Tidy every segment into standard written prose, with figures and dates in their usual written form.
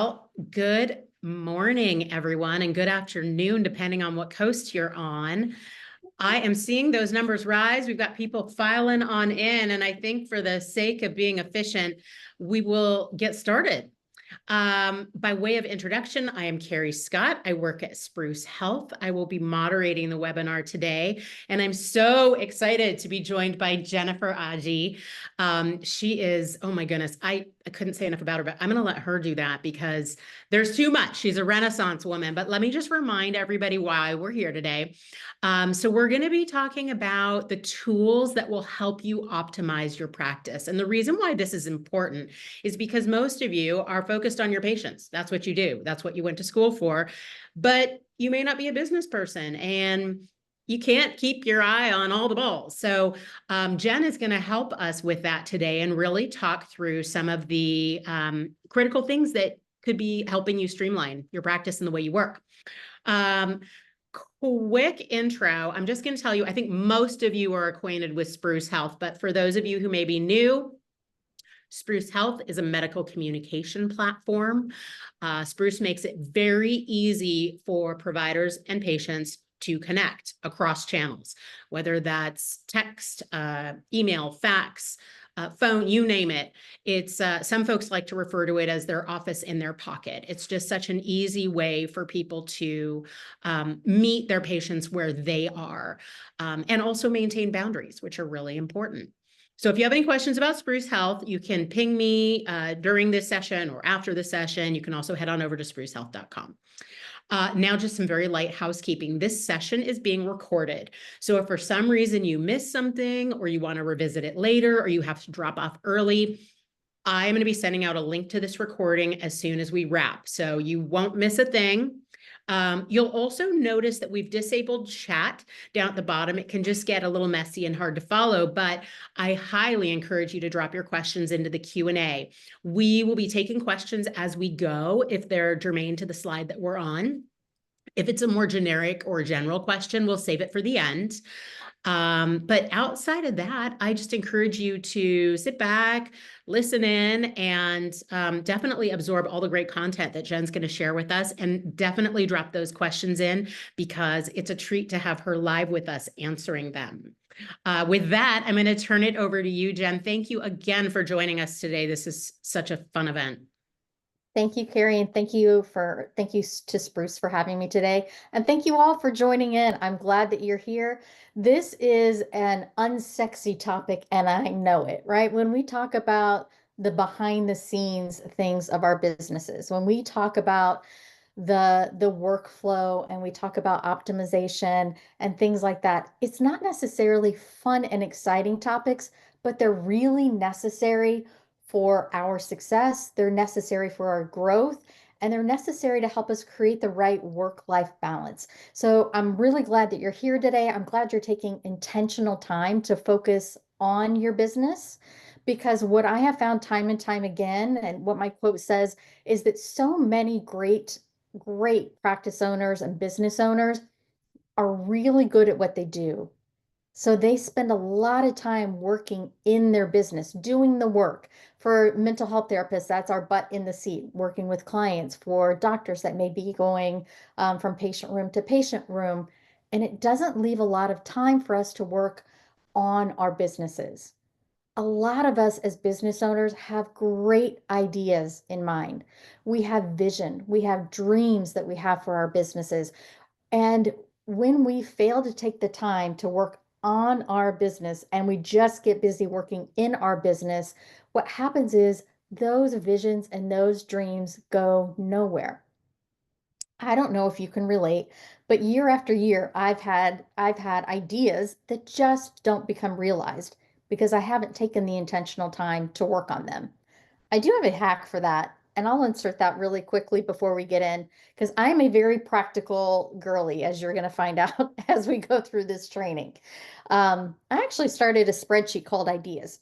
Well, good morning, everyone, and good afternoon, depending on what coast you're on. I am seeing those numbers rise. We've got people filing on in, and I think for the sake of being efficient, we will get started. By way of introduction, I am Carrie Scott. I work at Spruce Health. I will be moderating the webinar today, and I'm so excited to be joined by Jennifer Agee. She is, oh my goodness, I couldn't say enough about her, but I'm going to let her do that because there's too much. She's a Renaissance woman, but let me just remind everybody why we're here today. So we're going to be talking about the tools that will help you optimize your practice. And the reason why this is important is because most of you are focused on your patients. That's what you do. That's what you went to school for. But you may not be a business person and you can't keep your eye on all the balls. So Jen is going to help us with that today and really talk through some of the critical things that could be helping you streamline your practice and the way you work. Quick intro. I'm just going to tell you, I think most of you are acquainted with Spruce Health, but for those of you who may be new, Spruce Health is a medical communication platform. Spruce makes it very easy for providers and patients to connect across channels, whether that's text, email, fax, phone, you name it. It's some folks like to refer to it as their office in their pocket. It's just such an easy way for people to meet their patients where they are and also maintain boundaries, which are really important. So if you have any questions about Spruce Health, you can ping me during this session or after the session. You can also head on over to sprucehealth.com. Now, just some very light housekeeping. This session is being recorded. So if for some reason you missed something or you want to revisit it later or you have to drop off early, I'm going to be sending out a link to this recording as soon as we wrap. So you won't miss a thing. You'll also notice that we've disabled chat down at the bottom. It can just get a little messy and hard to follow, but I highly encourage you to drop your questions into the Q&A. We will be taking questions as we go if they're germane to the slide that we're on. If it's a more generic or general question, we'll save it for the end. But outside of that, I just encourage you to sit back, listen in, and definitely absorb all the great content that Jen's going to share with us, and definitely drop those questions in because it's a treat to have her live with us answering them. With that, I'm going to turn it over to you, Jen. Thank you again for joining us today. This is such a fun event. Thank you, Carrie, and thank you to Spruce for having me today. And thank you all for joining in. I'm glad that you're here. This is an unsexy topic, and I know it, right? When we talk about the behind the scenes things of our businesses, when we talk about the workflow and we talk about optimization and things like that, it's not necessarily fun and exciting topics, but they're really necessary for our success, they're necessary for our growth, and they're necessary to help us create the right work-life balance. So I'm really glad that you're here today. I'm glad you're taking intentional time to focus on your business, because what I have found time and time again, and what my quote says, is that so many great practice owners and business owners are really good at what they do. So they spend a lot of time working in their business, doing the work. For mental health therapists, that's our butt in the seat, working with clients. For doctors, that may be going from patient room to patient room. And it doesn't leave a lot of time for us to work on our businesses. A lot of us as business owners have great ideas in mind. We have vision, we have dreams that we have for our businesses. And when we fail to take the time to work on our business and we just get busy working in our business, what happens is those visions and those dreams go nowhere. I don't know if you can relate, but year after year, I've had ideas that just don't become realized because I haven't taken the intentional time to work on them. I do have a hack for that, and I'll insert that really quickly before we get in, because I am a very practical girly, as you're going to find out as we go through this training. I actually started a spreadsheet called Ideas.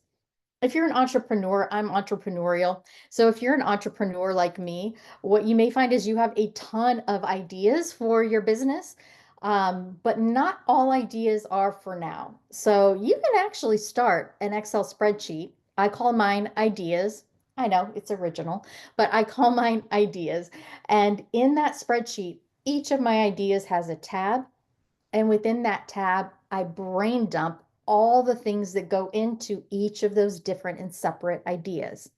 If you're an entrepreneur, I'm entrepreneurial. So if you're an entrepreneur like me, what you may find is you have a ton of ideas for your business, but not all ideas are for now. So you can actually start an Excel spreadsheet. I call mine Ideas, I know it's original, but I call mine ideas. And in that spreadsheet, each of my ideas has a tab. And within that tab, I brain dump all the things that go into each of those different and separate ideas.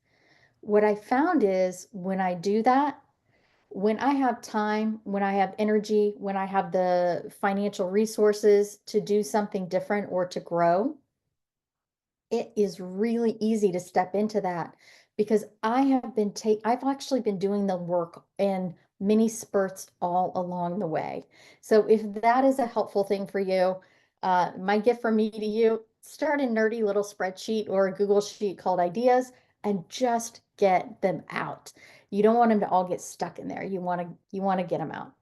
What I found is when I do that, when I have time, when I have energy, when I have the financial resources to do something different or to grow, it is really easy to step into that because I've actually been doing the work in many spurts all along the way. So if that is a helpful thing for you, my gift from me to you, start a nerdy little spreadsheet or a Google sheet called ideas and just get them out. You don't want them to all get stuck in there. You want to get them out.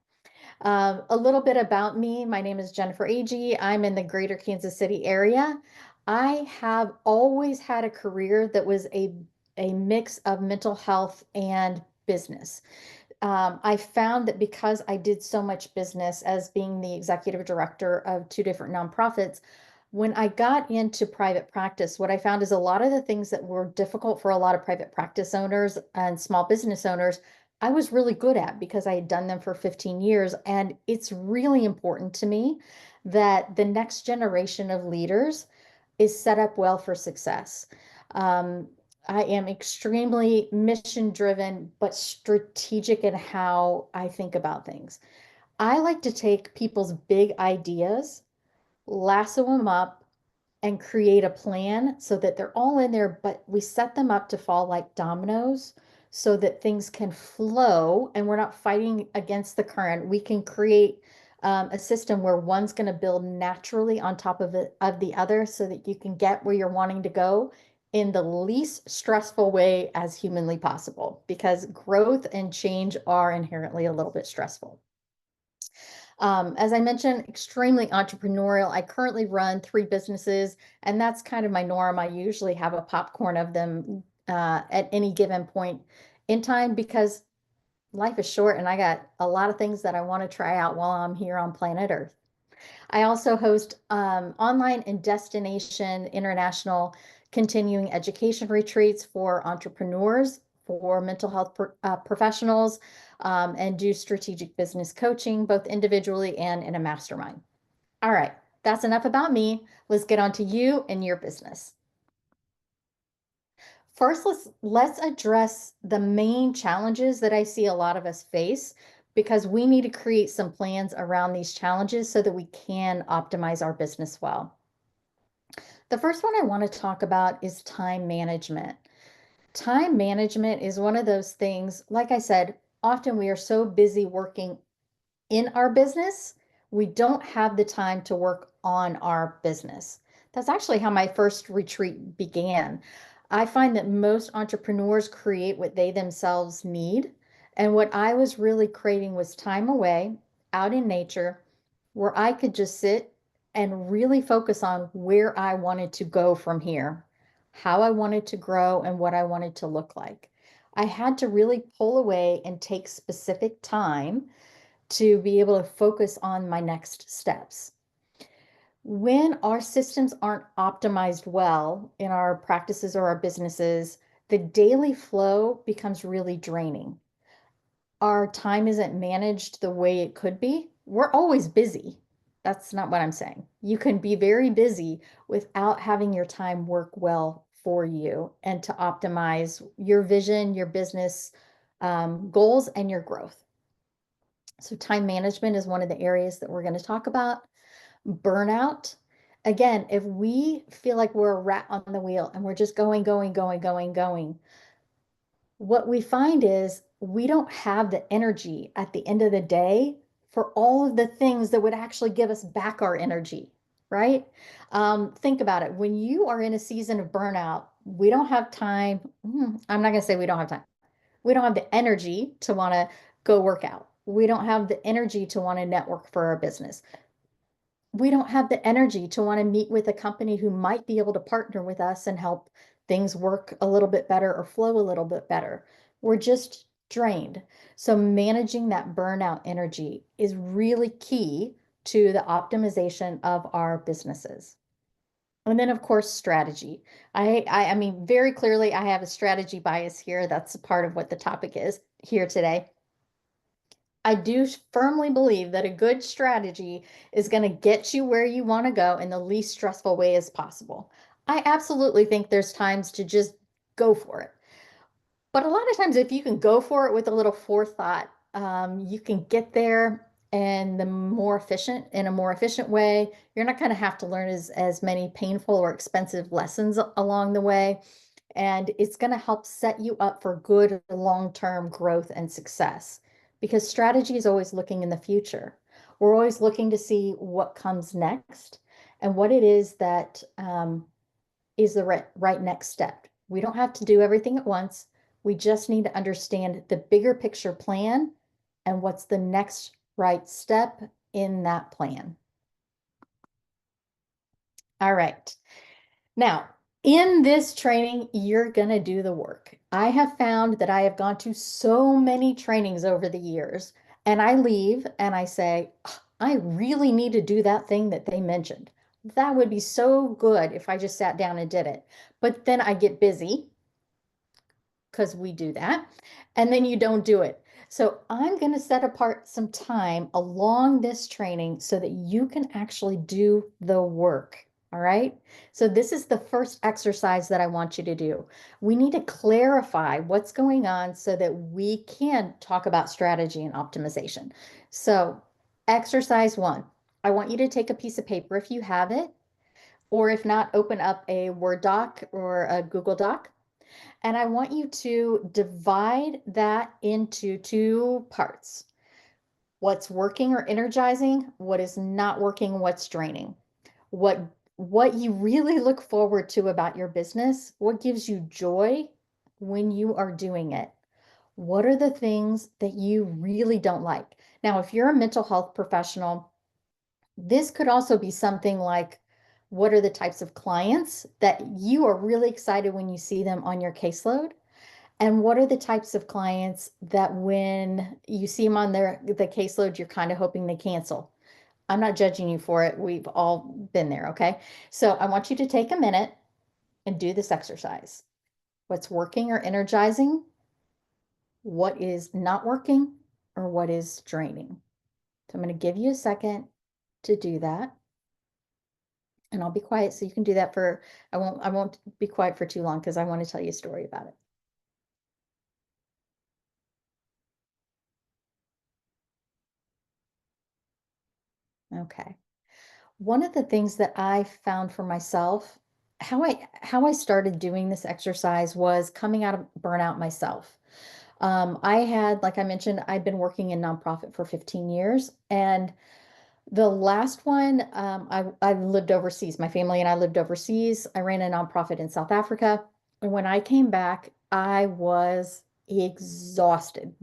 A little bit about me. My name is Jennifer Agee. I'm in the greater Kansas City area. I have always had a career that was a mix of mental health and business. I found that because I did so much business as being the executive director of two different nonprofits, when I got into private practice, what I found is a lot of the things that were difficult for a lot of private practice owners and small business owners, I was really good at because I had done them for 15 years. And it's really important to me that the next generation of leaders is set up well for success. Um, I am extremely mission driven, but strategic in how I think about things. I like to take people's big ideas, lasso them up, and create a plan so that they're all in there, but we set them up to fall like dominoes so that things can flow and we're not fighting against the current. We can create a system where one's going to build naturally on top of the other so that you can get where you're wanting to go in the least stressful way as humanly possible, because growth and change are inherently a little bit stressful. As I mentioned, extremely entrepreneurial. I currently run 3 businesses, and that's kind of my norm. I usually have a popcorn of them at any given point in time because life is short and I got a lot of things that I want to try out while I'm here on planet Earth. I also host online and destination international continuing education retreats for entrepreneurs, for mental health professionals, and do strategic business coaching, both individually and in a mastermind. All right, that's enough about me. Let's get on to you and your business. First, let's address the main challenges that I see a lot of us face because we need to create some plans around these challenges so that we can optimize our business well. The first one I want to talk about is time management. Time management is one of those things, like I said, often we are so busy working in our business, we don't have the time to work on our business. That's actually how my first retreat began. I find that most entrepreneurs create what they themselves need. And what I was really craving was time away out in nature where I could just sit and really focus on where I wanted to go from here, how I wanted to grow, and what I wanted to look like. I had to really pull away and take specific time to be able to focus on my next steps. When our systems aren't optimized well in our practices or our businesses, the daily flow becomes really draining. Our time isn't managed the way it could be. We're always busy. That's not what I'm saying. You can be very busy without having your time work well for you and to optimize your vision, your business goals, and your growth. So time management is one of the areas that we're going to talk about. Burnout. Again, if we feel like we're a rat on the wheel and we're just going, going, going, going, going, what we find is we don't have the energy at the end of the day for all of the things that would actually give us back our energy, right? Think about it. When you are in a season of burnout, we don't have time. I'm not going to say we don't have time. We don't have the energy to want to go work out. We don't have the energy to want to network for our business. We don't have the energy to want to meet with a company who might be able to partner with us and help things work a little bit better or flow a little bit better. We're just drained. So managing that burnout energy is really key to the optimization of our businesses. And then of course, strategy. I mean, very clearly I have a strategy bias here. That's a part of what the topic is here today. I do firmly believe that a good strategy is going to get you where you want to go in the least stressful way as possible. I absolutely think there's times to just go for it. But a lot of times, if you can go for it with a little forethought, you can get there and in a more efficient way. You're not going to have to learn as many painful or expensive lessons along the way. And it's going to help set you up for good long-term growth and success because strategy is always looking in the future. We're always looking to see what comes next and what it is that is the right next step. We don't have to do everything at once. We just need to understand the bigger picture plan and what's the next right step in that plan. All right. Now, in this training, you're going to do the work. I have found that I have gone to so many trainings over the years, and I leave and I say, I really need to do that thing that they mentioned. That would be so good if I just sat down and did it. But then I get busy because we do that, and then you don't do it. So I'm going to set apart some time along this training so that you can actually do the work. All right. So this is the first exercise that I want you to do. We need to clarify what's going on so that we can talk about strategy and optimization. So exercise 1, I want you to take a piece of paper if you have it, or if not, open up a Word doc or a Google Doc. And I want you to divide that into 2 parts. What's working or energizing, what is not working, what's draining. What you really look forward to about your business, what gives you joy when you are doing it. What are the things that you really don't like? Now, if you're a mental health professional, this could also be something like, what are the types of clients that you are really excited when you see them on your caseload? And what are the types of clients that when you see them on the caseload, you're kind of hoping they cancel? I'm not judging you for it. We've all been there, okay? So I want you to take a minute and do this exercise. What's working or energizing? What is not working or what is draining? So I'm going to give you a second to do that. And I'll be quiet so you can do that for, I won't be quiet for too long because I want to tell you a story about it. Okay. One of the things that I found for myself, how I started doing this exercise was coming out of burnout myself. I had, like I mentioned, I'd been working in nonprofit for 15 years, and the last one, I lived overseas. My family and I lived overseas. I ran a nonprofit in South Africa, and when I came back, I was exhausted.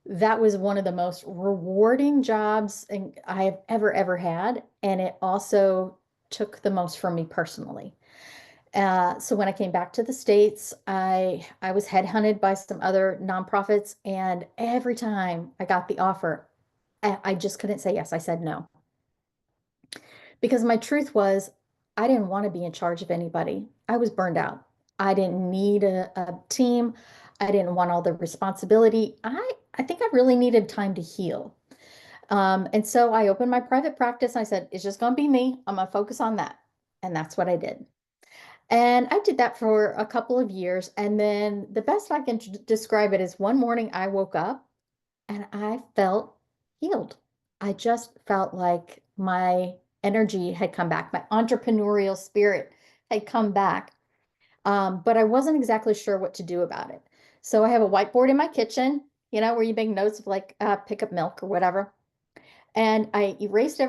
That was one of the most rewarding jobs I have ever had. And it also took the most from me personally. So when I came back to the States, I was headhunted by some other nonprofits. And every time I got the offer, I just couldn't say yes. I said no. Because my truth was, I didn't want to be in charge of anybody. I was burned out. I didn't need a team. I didn't want all the responsibility. I think I really needed time to heal. And so I opened my private practice. I said, it's just going to be me. I'm going to focus on that. And that's what I did. And I did that for a couple of years. And then the best I can describe it is one morning I woke up and I felt healed. I just felt like my energy had come back. My entrepreneurial spirit had come back. But I wasn't exactly sure what to do about it. So I have a whiteboard in my kitchen, where you make notes of like pick up milk or whatever. And I erased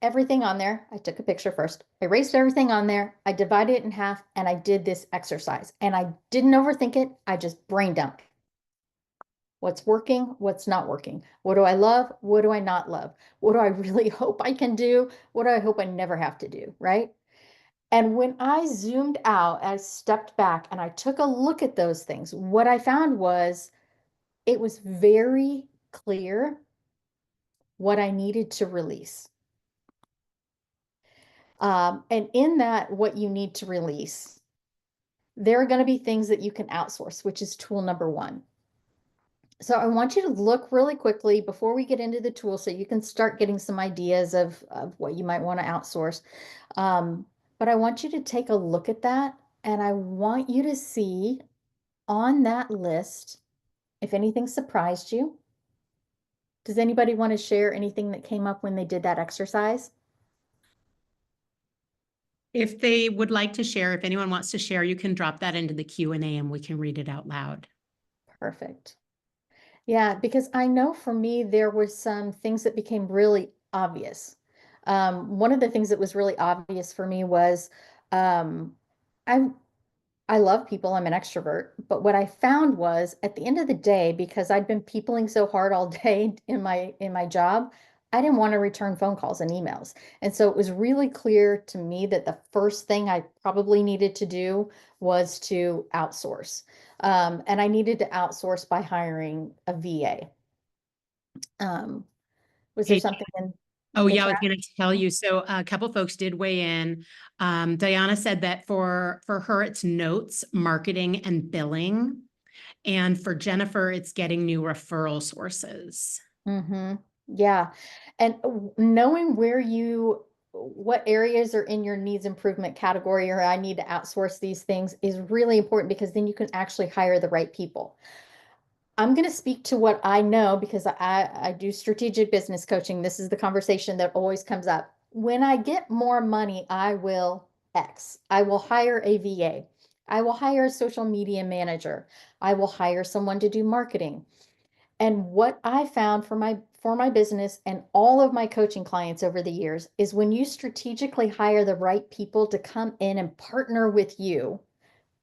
everything on there. I took a picture first. I erased everything on there. I divided it in half and I did this exercise. And I didn't overthink it. I just brain dumped. What's working? What's not working? What do I love? What do I not love? What do I really hope I can do? What do I hope I never have to do? Right? And when I zoomed out, I stepped back and I took a look at those things. What I found was it was very clear what I needed to release. And in that, what you need to release, there are going to be things that you can outsource, which is tool number one. So I want you to look really quickly before we get into the tool so you can start getting some ideas of what you might want to outsource. But I want you to take a look at that, and I want you to see on that list if anything surprised you. Does anybody want to share anything that came up when they did that exercise? If they would like to share, if anyone wants to share, you can drop that into the Q&A and we can read it out loud. Perfect. Yeah, because I know for me, there were some things that became really obvious. One of the things that was really obvious for me was um, I I love people, I'm an extrovert, but what I found was at the end of the day, because I'd been peopling so hard all day in my job, I didn't want to return phone calls and emails. And so it was really clear to me that the first thing I probably needed to do was to outsource. And I needed to outsource by hiring a VA. Um, was there Hey, something in oh the yeah, I chat? was going to tell you. So a couple folks did weigh in. Diana said that for her, it's notes, marketing, and billing. And for Jennifer, it's getting new referral sources. Mm-hmm. Yeah. And knowing what areas are in your needs improvement category or I need to outsource these things is really important because then you can actually hire the right people. I'm going to speak to what I know because I do strategic business coaching. This is the conversation that always comes up. When I get more money, I will X. I will hire a VA. I will hire a social media manager. I will hire someone to do marketing. And what I found for my business and all of my coaching clients over the years is when you strategically hire the right people to come in and partner with you,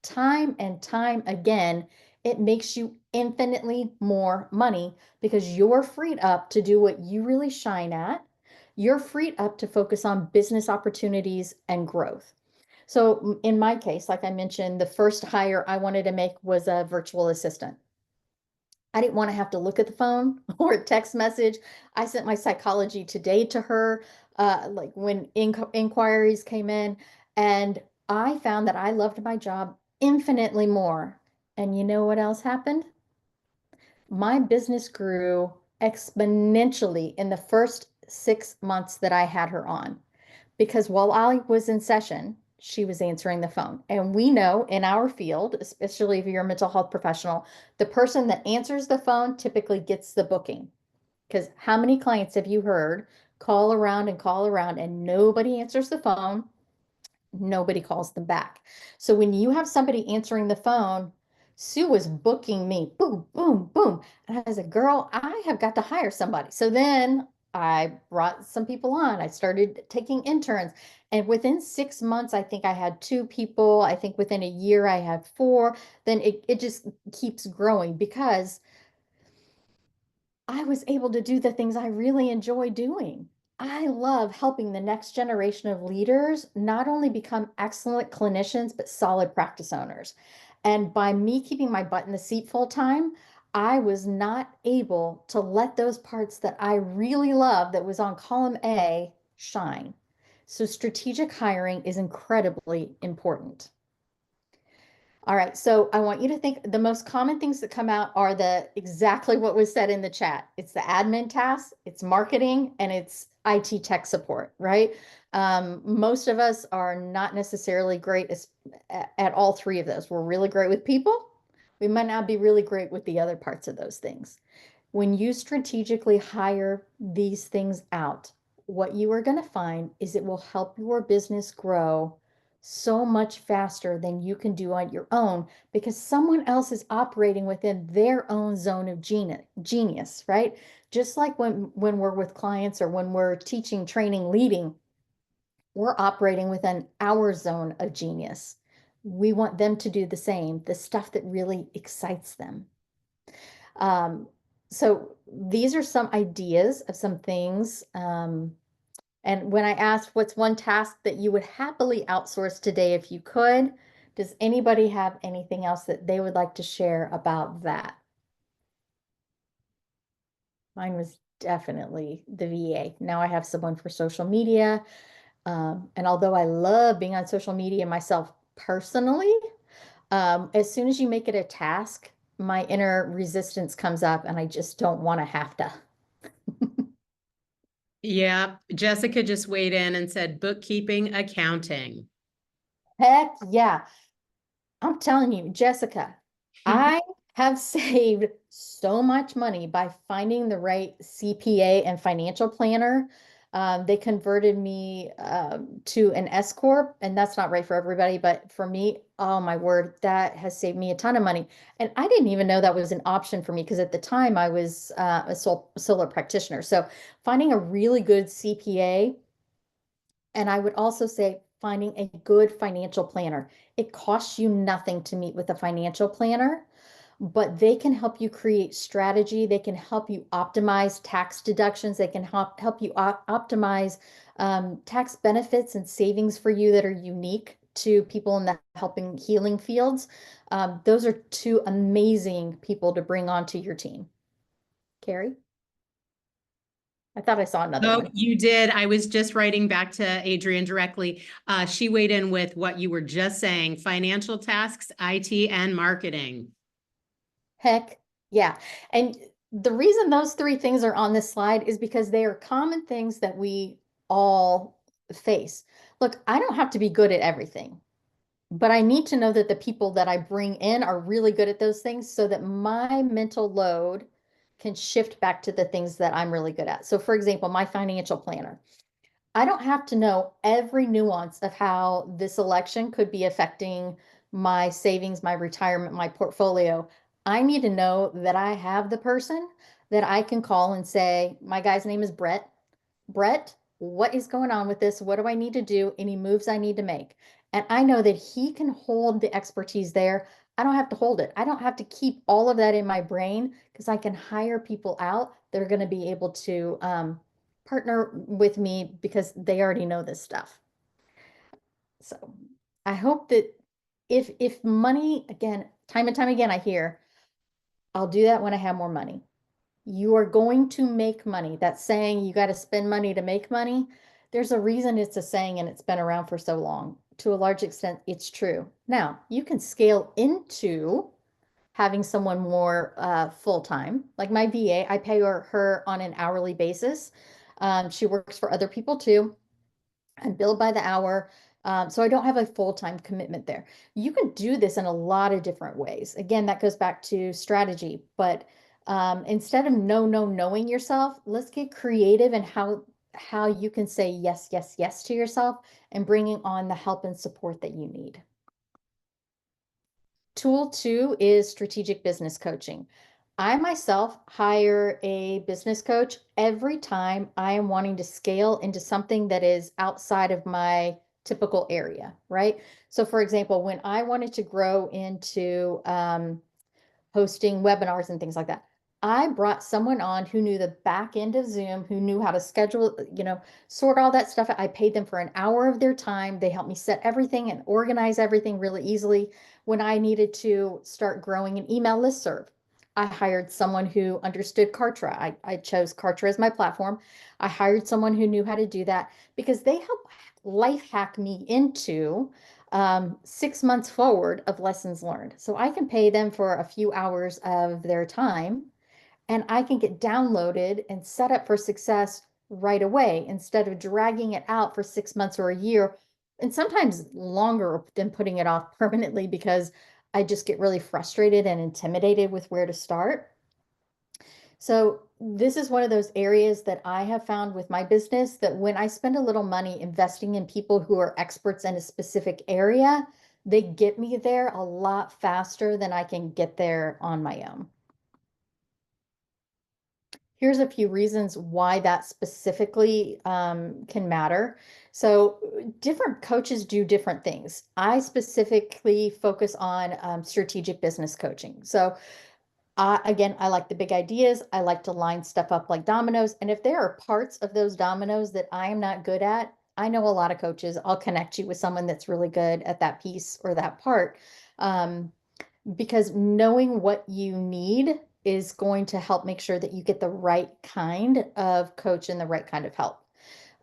time and time again, it makes you infinitely more money because you're freed up to do what you really shine at. You're freed up to focus on business opportunities and growth. So in my case, like I mentioned, the first hire I wanted to make was a virtual assistant. I didn't want to have to look at the phone or a text message. I sent my Psychology Today to her, like when inquiries came in, and I found that I loved my job infinitely more. And you know what else happened? My business grew exponentially in the first 6 months that I had her on because while I was in session, she was answering the phone. And we know in our field, especially if you're a mental health professional, the person that answers the phone typically gets the booking. Because how many clients have you heard call around and nobody answers the phone? Nobody calls them back. So when you have somebody answering the phone, Sue was booking me, boom, boom, boom. And I was like, girl, I have got to hire somebody. So then I brought some people on. I started taking interns. And within 6 months, I think I had 2 people. I think within a year, I had 4. Then it just keeps growing because I was able to do the things I really enjoy doing. I love helping the next generation of leaders not only become excellent clinicians, but solid practice owners. And by me keeping my butt in the seat full time, I was not able to let those parts that I really love that was on column A shine. So strategic hiring is incredibly important. All right, so I want you to think the most common things that come out are the exactly what was said in the chat. It's the admin tasks, it's marketing, and it's IT tech support, right? Most of us are not necessarily great at all three of those. We're really great with people. We might not be really great with the other parts of those things. When you strategically hire these things out, what you are going to find is it will help your business grow so much faster than you can do on your own because someone else is operating within their own zone of genius, right? Just like when we're with clients or when we're teaching, training, leading, we're operating within our zone of genius. We want them to do the same, the stuff that really excites them. Um, so these are some ideas of some things. And when I asked what's one task that you would happily outsource today if you could, does anybody have anything else that they would like to share about that? Mine was definitely the VA. Now I have someone for social media. And although I love being on social media myself personally, as soon as you make it a task, my inner resistance comes up and I just don't want to have to. Yeah, Jessica just weighed in and said bookkeeping, accounting. Heck yeah. I'm telling you, Jessica, I have saved so much money by finding the right CPA and financial planner. They converted me to an S corp, and that's not right for everybody, but for me, oh my word, that has saved me a ton of money. And I didn't even know that was an option for me because at the time I was a solo practitioner. So finding a really good CPA, and I would also say finding a good financial planner. It costs you nothing to meet with a financial planner, but they can help you create strategy. They can help you optimize tax deductions. They can help you optimize tax benefits and savings for you that are unique to people in the helping healing fields. Those are two amazing people to bring onto your team. Carrie? I thought I saw another Oh, one. you did. I was just writing back to Adrienne directly. She weighed in with what you were just saying, financial tasks, IT, and marketing. Heck, yeah. And the reason those three things are on this slide is because they are common things that we all face. Look, I don't have to be good at everything, but I need to know that the people that I bring in are really good at those things so that my mental load can shift back to the things that I'm really good at. So, for example, my financial planner. I don't have to know every nuance of how this election could be affecting my savings, my retirement, my portfolio. I need to know that I have the person that I can call and say, my guy's name is Brett. Brett, what is going on with this? What do I need to do? Any moves I need to make? And I know that he can hold the expertise there. I don't have to hold it. I don't have to keep all of that in my brain because I can hire people out that are going to be able to partner with me because they already know this stuff. So I hope that if money, again, time and time again, I hear, I'll do that when I have more money. You are going to make money. That saying, you got to spend money to make money. There's a reason it's a saying and it's been around for so long. To a large extent, it's true. Now, you can scale into having someone more full-time. Like my VA, I pay her on an hourly basis. She works for other people too. I'm billed by the hour. So I don't have a full-time commitment there. You can do this in a lot of different ways. Again, that goes back to strategy, but instead of knowing yourself, let's get creative in how you can say yes, yes, yes to yourself and bringing on the help and support that you need. Tool two is strategic business coaching. I myself hire a business coach every time I am wanting to scale into something that is outside of my typical area, right? So, for example, when I wanted to grow into hosting webinars and things like that. I brought someone on who knew the back end of Zoom, who knew how to schedule, sort all that stuff. I paid them for an hour of their time. They helped me set everything and organize everything really easily. When I needed to start growing an email listserv, I hired someone who understood Kartra. I chose Kartra as my platform. I hired someone who knew how to do that because they help life hack me into 6 months forward of lessons learned. So I can pay them for a few hours of their time and I can get downloaded and set up for success right away instead of dragging it out for 6 months or a year and sometimes longer than putting it off permanently because I just get really frustrated and intimidated with where to start. So this is one of those areas that I have found with my business that when I spend a little money investing in people who are experts in a specific area, they get me there a lot faster than I can get there on my own. Here's a few reasons why that specifically can matter. So different coaches do different things. I specifically focus on strategic business coaching. So again, I like the big ideas. I like to line stuff up like dominoes. And if there are parts of those dominoes that I am not good at, I know a lot of coaches. I'll connect you with someone that's really good at that piece or that part. Um, because knowing what you need is going to help make sure that you get the right kind of coach and the right kind of help.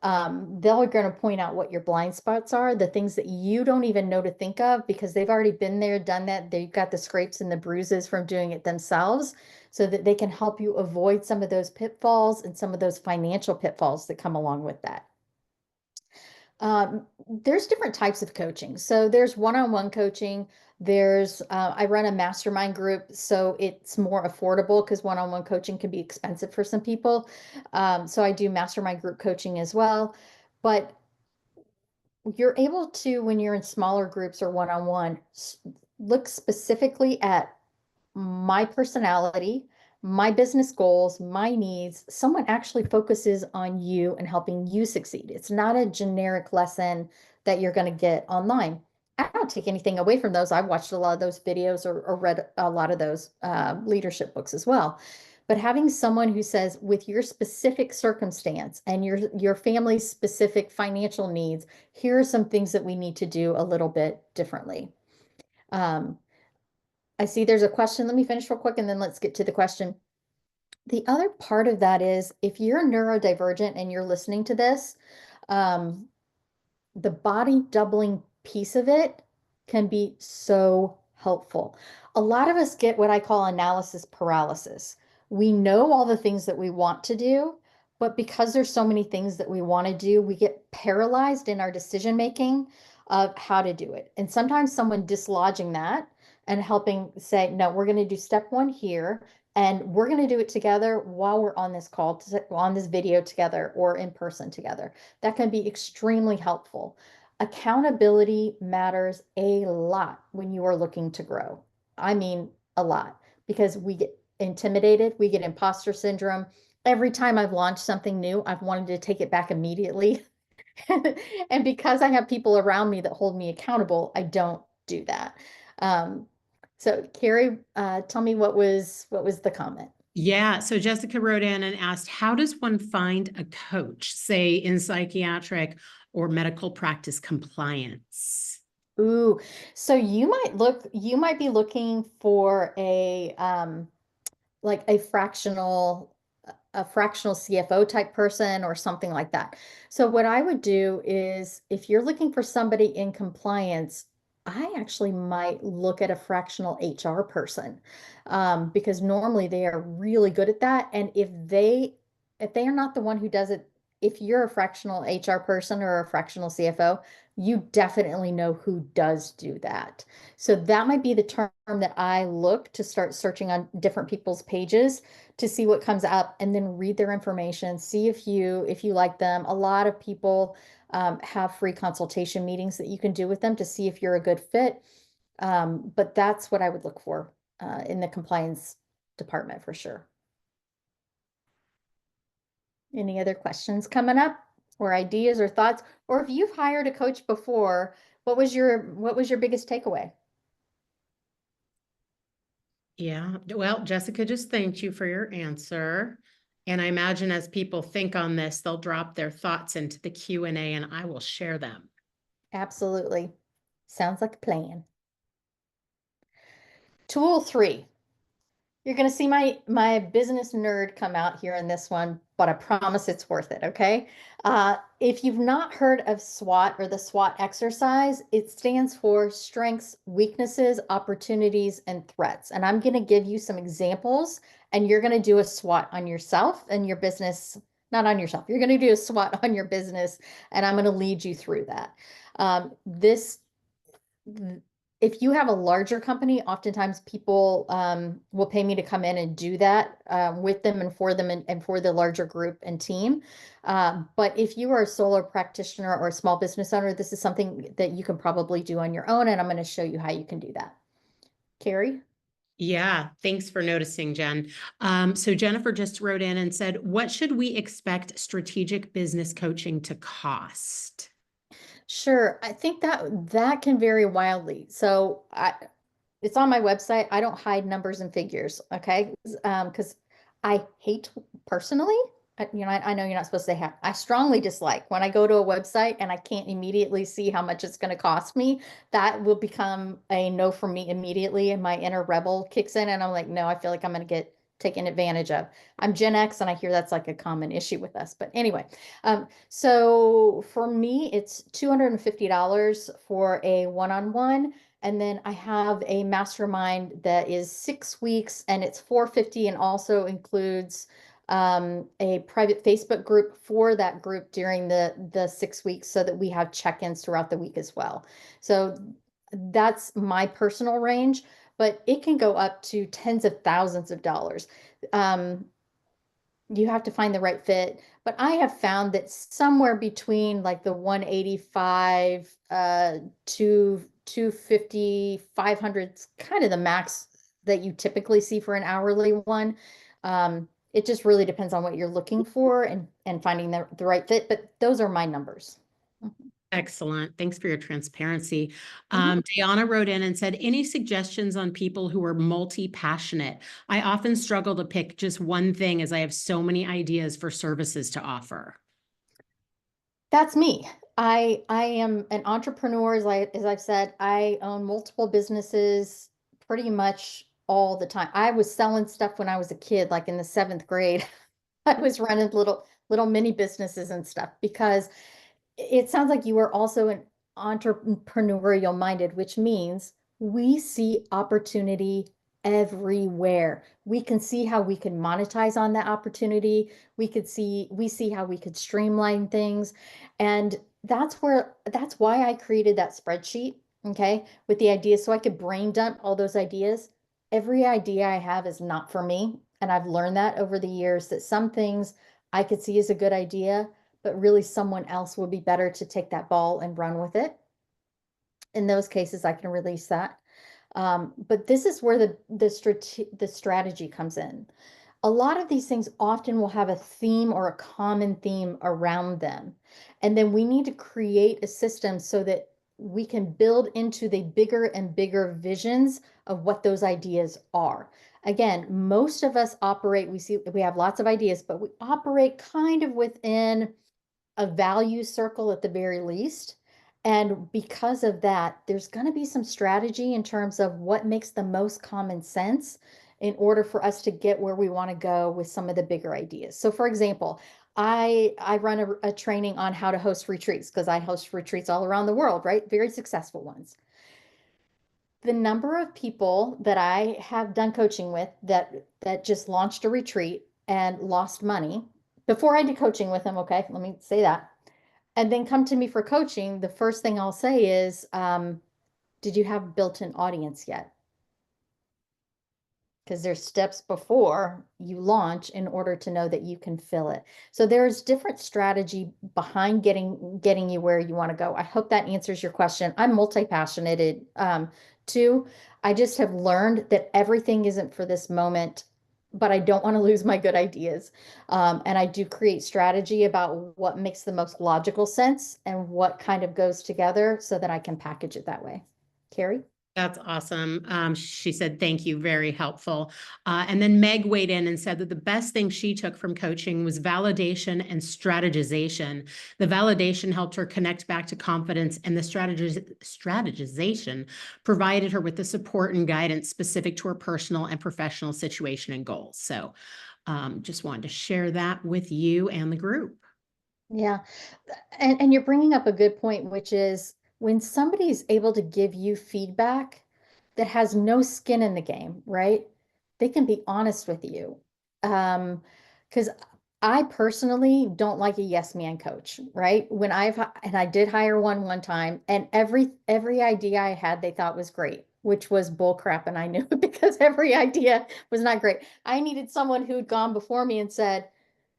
They're going to point out what your blind spots are, the things that you don't even know to think of because they've already been there, done that. They've got the scrapes and the bruises from doing it themselves so that they can help you avoid some of those pitfalls and some of those financial pitfalls that come along with that. There's different types of coaching. So there's one-on-one coaching. I run a mastermind group, so it's more affordable because one-on-one coaching can be expensive for some people. So I do mastermind group coaching as well. But you're able to, when you're in smaller groups or one-on-one, look specifically at my personality, my business goals, my needs. Someone actually focuses on you and helping you succeed. It's not a generic lesson that you're going to get online. I don't take anything away from those. I've watched a lot of those videos or read a lot of those leadership books as well. But having someone who says, with your specific circumstance and your family's specific financial needs, here are some things that we need to do a little bit differently. I see there's a question. Let me finish real quick and then let's get to the question. The other part of that is if you're neurodivergent and you're listening to this, the body doubling piece of it can be so helpful. A lot of us get what I call analysis paralysis. We know all the things that we want to do, but because there's so many things that we want to do, we get paralyzed in our decision making of how to do it. And sometimes someone dislodging that and helping say, no, we're going to do step one here, and we're going to do it together while we're on this call, on this video together or in person together. That can be extremely helpful. Accountability matters a lot when you are looking to grow. I mean, a lot, because we get intimidated, we get imposter syndrome. Every time I've launched something new, I've wanted to take it back immediately. And because I have people around me that hold me accountable, I don't do that. So Carrie, tell me what was the comment? Yeah, so Jessica wrote in and asked, how does one find a coach, say in psychiatric or medical practice compliance? Ooh, so you might be looking for like a fractional CFO type person or something like that. So what I would do is if you're looking for somebody in compliance, I actually might look at a fractional HR person because normally they are really good at that. And if they are not the one who does it, if you're a fractional HR person or a fractional CFO, you definitely know who does do that. So that might be the term that I look to start searching on different people's pages to see what comes up and then read their information, see if you like them. A lot of people have free consultation meetings that you can do with them to see if you're a good fit. But that's what I would look for in the compliance department for sure. Any other questions coming up or ideas or thoughts? Or if you've hired a coach before, what was your biggest takeaway? Yeah, well, Jessica just thanked you for your answer. And I imagine as people think on this, they'll drop their thoughts into the Q&A and I will share them. Absolutely. Sounds like a plan. Tool 3. You're going to see my business nerd come out here in this one, but I promise it's worth it, okay? If you've not heard of SWOT or the SWOT exercise, it stands for strengths, weaknesses, opportunities, and threats. And I'm going to give you some examples, and you're going to do a SWOT on yourself and your business, not on yourself. You're going to do a SWOT on your business, and I'm going to lead you through that. If you have a larger company, oftentimes people will pay me to come in and do that with them and for them and for the larger group and team. But if you are a solo practitioner or a small business owner, this is something that you can probably do on your own, and I'm going to show you how you can do that. Carrie? Yeah, thanks for noticing, Jen. So Jennifer just wrote in and said, what should we expect strategic business coaching to cost? Sure. I think that can vary wildly. So it's on my website. I don't hide numbers and figures, okay? Because I hate personally, I know you're not supposed to say I strongly dislike when I go to a website and I can't immediately see how much it's going to cost me. That will become a no for me immediately, and my inner rebel kicks in, and I'm like, no, I feel like I'm going to get taken advantage of. I'm Gen X and I hear that's like a common issue with us. But anyway, so for me, it's $250 for a one-on-one. And then I have a mastermind that is 6 weeks and it's $450 and also includes a private Facebook group for that group during the 6 weeks so that we have check-ins throughout the week as well. So that's my personal range, but it can go up to tens of thousands of dollars. You have to find the right fit, but I have found that somewhere between like the 185 to 250, 500 is kind of the max that you typically see for an hourly one. It just really depends on what you're looking for and finding the right fit, but those are my numbers. Excellent. Thanks for your transparency. Mhm. Diana wrote in and said, any suggestions on people who are multi-passionate? I often struggle to pick just one thing as I have so many ideas for services to offer. That's me. I am an entrepreneur, as I've said. I own multiple businesses pretty much all the time. I was selling stuff when I was a kid, like in the 7th grade. I was running little mini businesses and stuff because it sounds like you are also an entrepreneurial minded, which means we see opportunity everywhere. We can see how we can monetize on that opportunity. We see how we could streamline things. And that's why I created that spreadsheet, okay, with the ideas so I could brain dump all those ideas. Every idea I have is not for me. And I've learned that over the years that some things I could see as a good idea, but really someone else would be better to take that ball and run with it. In those cases, I can release that. But this is where the strategy comes in. A lot of these things often will have a theme or a common theme around them. And then we need to create a system so that we can build into the bigger and bigger visions of what those ideas are. Again, most of us operate, we have lots of ideas, but we operate kind of within a value circle at the very least. And because of that, there's going to be some strategy in terms of what makes the most common sense in order for us to get where we want to go with some of the bigger ideas. So for example, I run a training on how to host retreats because I host retreats all around the world, right? Very successful ones. The number of people that I have done coaching with that just launched a retreat and lost money before I did coaching with them, okay, let me say that, and then come to me for coaching, the first thing I'll say is, did you have built-in audience yet? Because there's steps before you launch in order to know that you can fill it. So there's different strategy behind getting you where you want to go. I hope that answers your question. I'm multi-passionate too. I just have learned that everything isn't for this moment, but I don't want to lose my good ideas. And I do create strategy about what makes the most logical sense and what kind of goes together so that I can package it that way. Carrie? That's awesome. She said, thank you, very helpful. And then Meg weighed in and said that the best thing she took from coaching was validation and strategization. The validation helped her connect back to confidence, and the strategization provided her with the support and guidance specific to her personal and professional situation and goals. So just wanted to share that with you and the group. Yeah. And you're bringing up a good point, which is when somebody's able to give you feedback that has no skin in the game, right? They can be honest with you. Because I personally don't like a yes man coach, right? And I did hire one time, and every idea I had they thought was great, which was bull crap, and I knew it because every idea was not great. I needed someone who'd gone before me and said,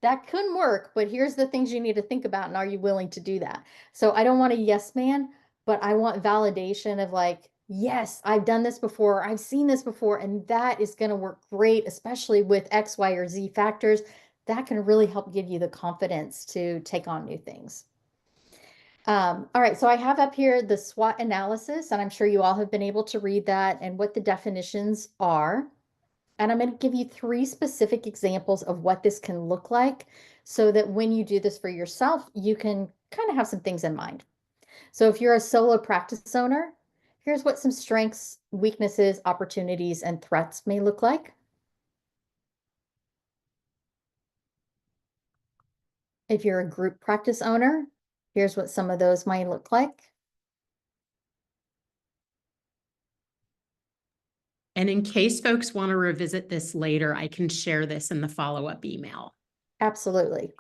that couldn't work, but here's the things you need to think about, and are you willing to do that? So I don't want a yes man, but I want validation of like, yes, I've done this before, I've seen this before, and that is going to work great, especially with X, Y, or Z factors. That can really help give you the confidence to take on new things. All right, so I have up here the SWOT analysis, and I'm sure you all have been able to read that and what the definitions are. And I'm going to give you 3 specific examples of what this can look like so that when you do this for yourself, you can kind of have some things in mind. So if you're a solo practice owner, here's what some strengths, weaknesses, opportunities, and threats may look like. If you're a group practice owner, here's what some of those might look like. And in case folks want to revisit this later, I can share this in the follow-up email. Absolutely.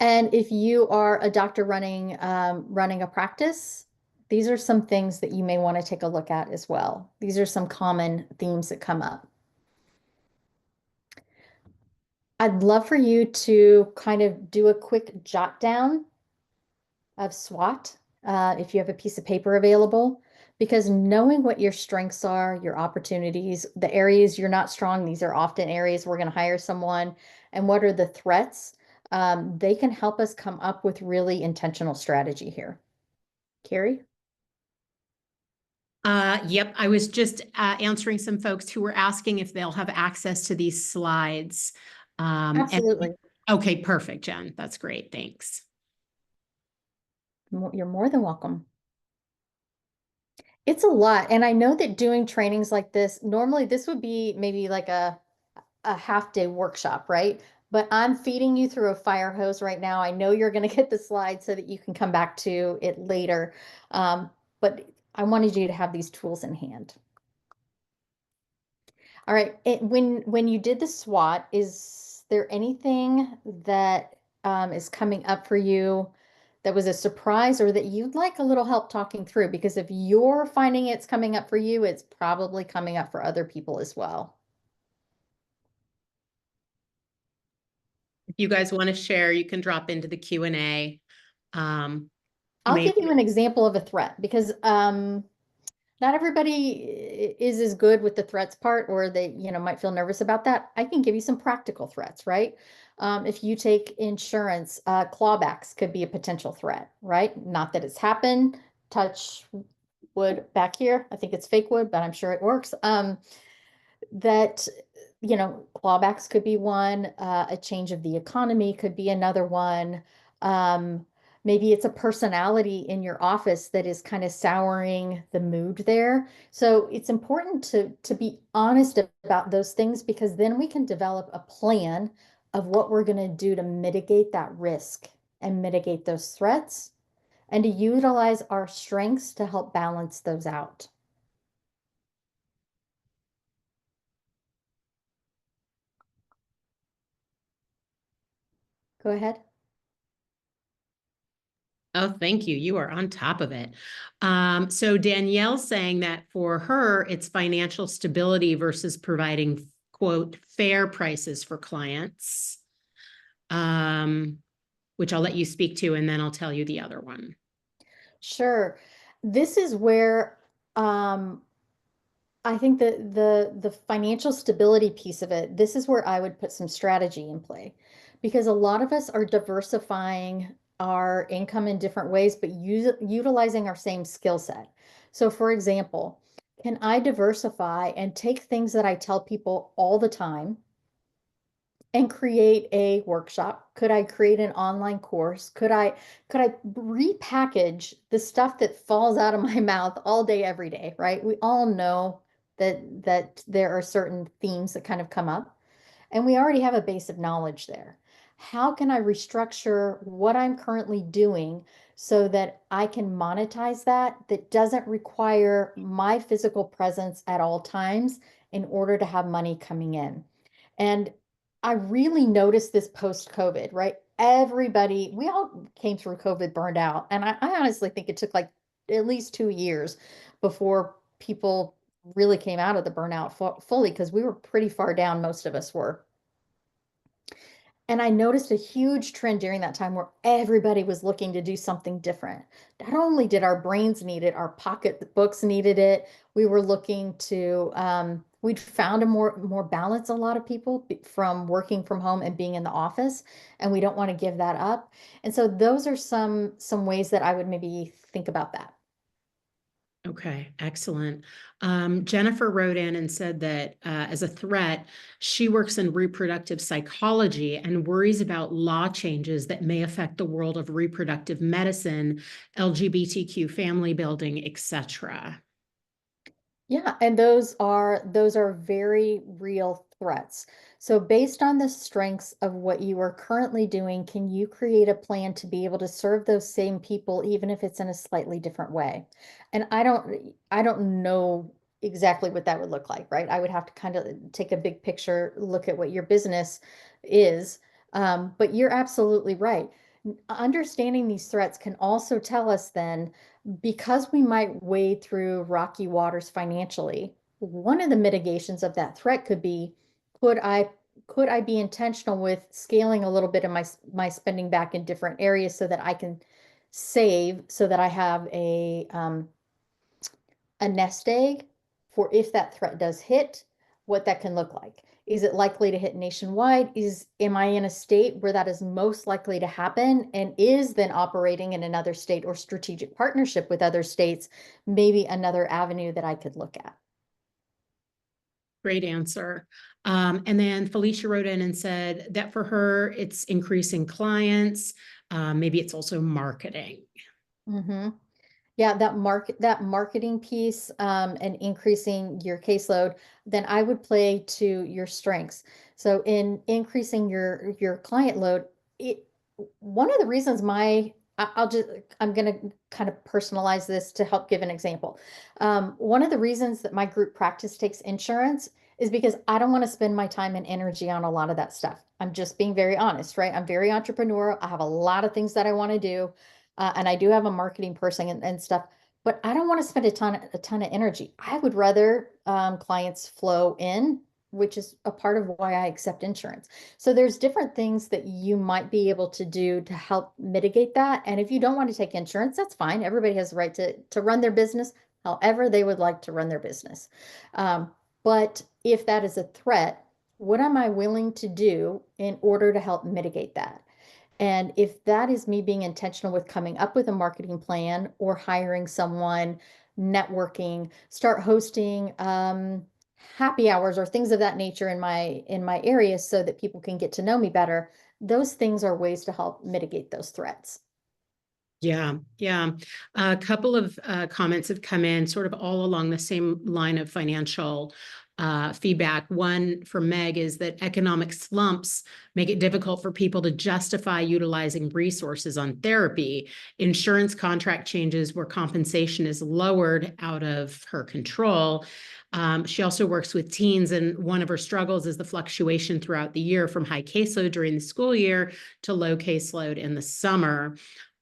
And if you are a doctor running a practice, these are some things that you may want to take a look at as well. These are some common themes that come up. I'd love for you to kind of do a quick jot down of SWOT, if you have a piece of paper available, because knowing what your strengths are, your opportunities, the areas you're not strong, these are often areas we're going to hire someone, and what are the threats, they can help us come up with really intentional strategy here. Carrie? Yep, I was just answering some folks who were asking if they'll have access to these slides. Absolutely. Okay, perfect, Jen. That's great. Thanks. You're more than welcome. It's a lot. And I know that doing trainings like this, normally this would be maybe like a half-day workshop, right? But I'm feeding you through a fire hose right now. I know you're going to get the slides so that you can come back to it later. But I wanted you to have these tools in hand. All right. When you did the SWOT, is there anything that is coming up for you that was a surprise or that you'd like a little help talking through? Because if you're finding it's coming up for you, it's probably coming up for other people as well. If you guys want to share, you can drop into the Q&A. I'll give you an example of a threat because not everybody is as good with the threats part, or they, might feel nervous about that. I can give you some practical threats, right? If you take insurance, clawbacks could be a potential threat, right? Not that it's happened. Touch wood back here. I think it's fake wood, but I'm sure it works. That, clawbacks could be one. A change of the economy could be another one. Maybe it's a personality in your office that is kind of souring the mood there. So it's important to be honest about those things, because then we can develop a plan of what we're going to do to mitigate that risk and mitigate those threats, and to utilize our strengths to help balance those out. Go ahead. Oh, thank you. You are on top of it. So Danielle's saying that for her, it's financial stability versus providing, quote, fair prices for clients, which I'll let you speak to, and then I'll tell you the other one. Sure. This is where I think that the financial stability piece of it, this is where I would put some strategy in play, because a lot of us are diversifying our income in different ways, but utilizing our same skill set. So for example, can I diversify and take things that I tell people all the time and create a workshop? Could I create an online course? Could I repackage the stuff that falls out of my mouth all day, every day, right? We all know that there are certain themes that kind of come up, and we already have a base of knowledge there. How can I restructure what I'm currently doing so that I can monetize that doesn't require my physical presence at all times in order to have money coming in? And I really noticed this post-COVID, right? We all came through COVID burned out. And I honestly think it took like at least 2 years before people really came out of the burnout fully, because we were pretty far down, most of us were. And I noticed a huge trend during that time where everybody was looking to do something different. Not only did our brains need it, our pocketbooks needed it. We were looking to, we'd found a more balance, a lot of people, from working from home and being in the office, and we don't want to give that up. And so those are some ways that I would maybe think about that. Okay, excellent. Jennifer wrote in and said that as a threat, she works in reproductive psychology and worries about law changes that may affect the world of reproductive medicine, LGBTQ family building, etc. Yeah, and those are very real threats. So based on the strengths of what you are currently doing, can you create a plan to be able to serve those same people, even if it's in a slightly different way? And I don't know exactly what that would look like, right? I would have to kind of take a big picture, look at what your business is. But you're absolutely right. Understanding these threats can also tell us then, because we might wade through rocky waters financially, one of the mitigations of that threat could be, could I could I be intentional with scaling a little bit of my spending back in different areas so that I can save, so that I have a nest egg for if that threat does hit, what that can look like. Is it likely to hit nationwide? Am I in a state where that is most likely to happen, and is then operating in another state or strategic partnership with other states, maybe another avenue that I could look at? Great answer. And then Felicia wrote in and said that for her, it's increasing clients. Maybe it's also marketing. Mm-hmm. Yeah, that marketing piece, and increasing your caseload, then I would play to your strengths. So in increasing your client load, it one of the reasons I'm gonna kind of personalize this to help give an example. One of the reasons that my group practice takes insurance is because I don't want to spend my time and energy on a lot of that stuff. I'm just being very honest, right? I'm very entrepreneurial. I have a lot of things that I want to do. And I do have a marketing person and stuff, but I don't want to spend a ton of energy. I would rather clients flow in, which is a part of why I accept insurance. So there's different things that you might be able to do to help mitigate that. And if you don't want to take insurance, that's fine. Everybody has the right to run their business however they would like to run their business. But if that is a threat, what am I willing to do in order to help mitigate that? And if that is me being intentional with coming up with a marketing plan or hiring someone, networking, start hosting happy hours or things of that nature in my area so that people can get to know me better, those things are ways to help mitigate those threats. Yeah, yeah. A couple of comments have come in sort of all along the same line of financial feedback. One from Meg is that economic slumps make it difficult for people to justify utilizing resources on therapy. Insurance contract changes where compensation is lowered out of her control. She also works with teens, and one of her struggles is the fluctuation throughout the year from high caseload during the school year to low caseload in the summer.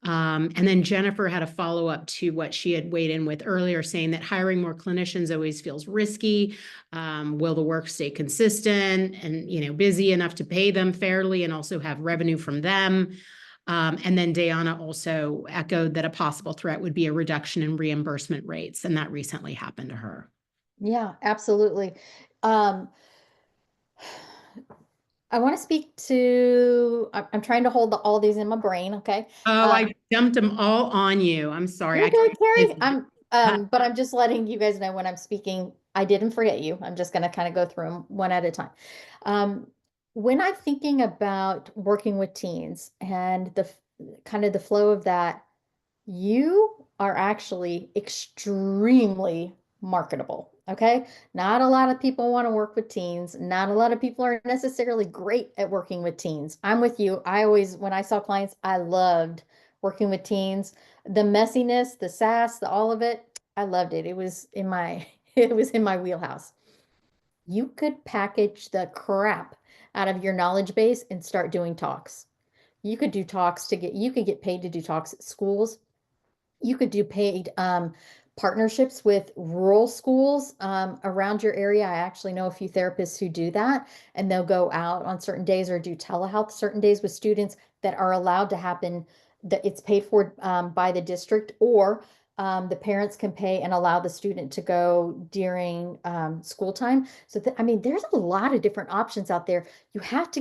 And then Jennifer had a follow-up to what she had weighed in with earlier, saying that hiring more clinicians always feels risky. Will the work stay consistent and, busy enough to pay them fairly and also have revenue from them? And then Dayana also echoed that a possible threat would be a reduction in reimbursement rates, and that recently happened to her. Yeah, absolutely. Um, I want to speak to, I'm trying to hold all these in my brain. Okay. Oh, Uh, I dumped them all on you. I'm sorry. You're good, Carrie. Uh, But I'm just letting you guys know when I'm speaking, I didn't forget you. I'm just going to kind of go through them one at a time. Um, when I'm thinking about working with teens and kind of the flow of that, you are actually extremely marketable. Okay. Not a lot of people want to work with teens. Not a lot of people are necessarily great at working with teens. I'm with you. When I saw clients, I loved working with teens. The messiness, the sass, all of it, I loved it. It was in my, it was in my wheelhouse. You could package the crap out of your knowledge base and start doing talks. You could get paid to do talks at schools. You could do paid partnerships with rural schools around your area. I actually know a few therapists who do that, and they'll go out on certain days or do telehealth certain days with students that are allowed to happen, that it's paid for by the district, or the parents can pay and allow the student to go during school time. So, I mean, there's a lot of different options out there. You have to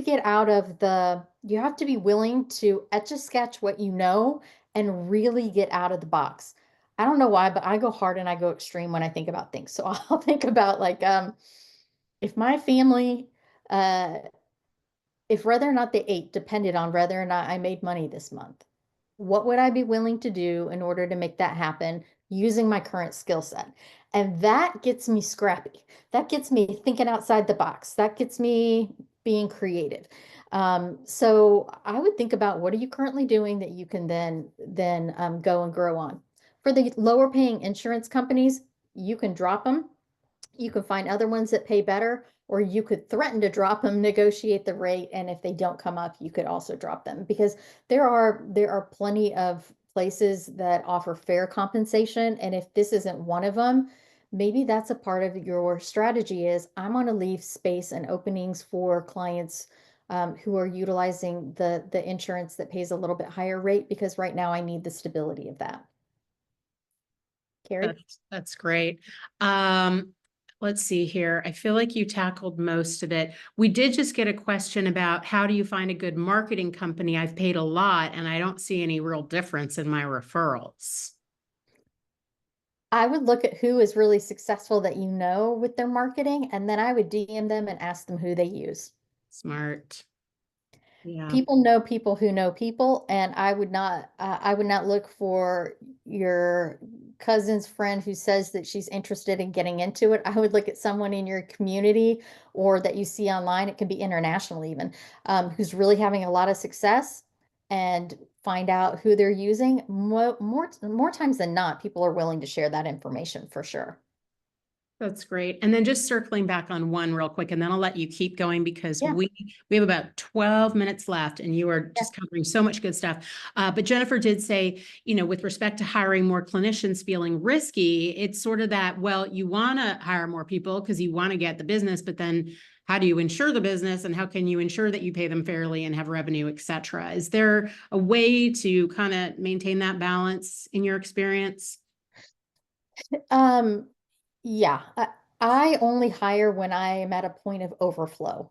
be willing to etch a sketch what you know and really get out of the box. I don't know why, but I go hard and I go extreme when I think about things. So I'll think about like, if my family, uh, if whether or not they ate depended on whether or not I made money this month, what would I be willing to do in order to make that happen using my current skill set? And that gets me scrappy. That gets me thinking outside the box. That gets me being creative. So I would think about what are you currently doing that you can then go and grow on. For the lower paying insurance companies, you can drop them. You can find other ones that pay better, or you could threaten to drop them, negotiate the rate, and if they don't come up, you could also drop them because there are plenty of places that offer fair compensation, and if this isn't one of them, maybe that's a part of your strategy is I'm going to leave space and openings for clients who are utilizing the insurance that pays a little bit higher rate because right now I need the stability of that. Carrie? That's great. Um, let's see here. I feel like you tackled most of it. We did just get a question about how do you find a good marketing company? I've paid a lot and I don't see any real difference in my referrals. I would look at who is really successful that you know with their marketing, and then I would DM them and ask them who they use. Smart. Yeah. People know people who know people, and I would not look for your cousin's friend who says that she's interested in getting into it. I would look at someone in your community or that you see online. It can be international even, who's really having a lot of success, and find out who they're using. More times than not, people are willing to share that information for sure. That's great. And then just circling back on one real quick, and then I'll let you keep going because Yeah. we have about 12 minutes left and you are Yeah. just covering so much good stuff. But Jennifer did say, with respect to hiring more clinicians feeling risky, it's sort of that, well, you want to hire more people because you want to get the business, but then how do you insure the business and how can you ensure that you pay them fairly and have revenue, et cetera? Is there a way to kind of maintain that balance in your experience? Um, yeah, I only hire when I am at a point of overflow.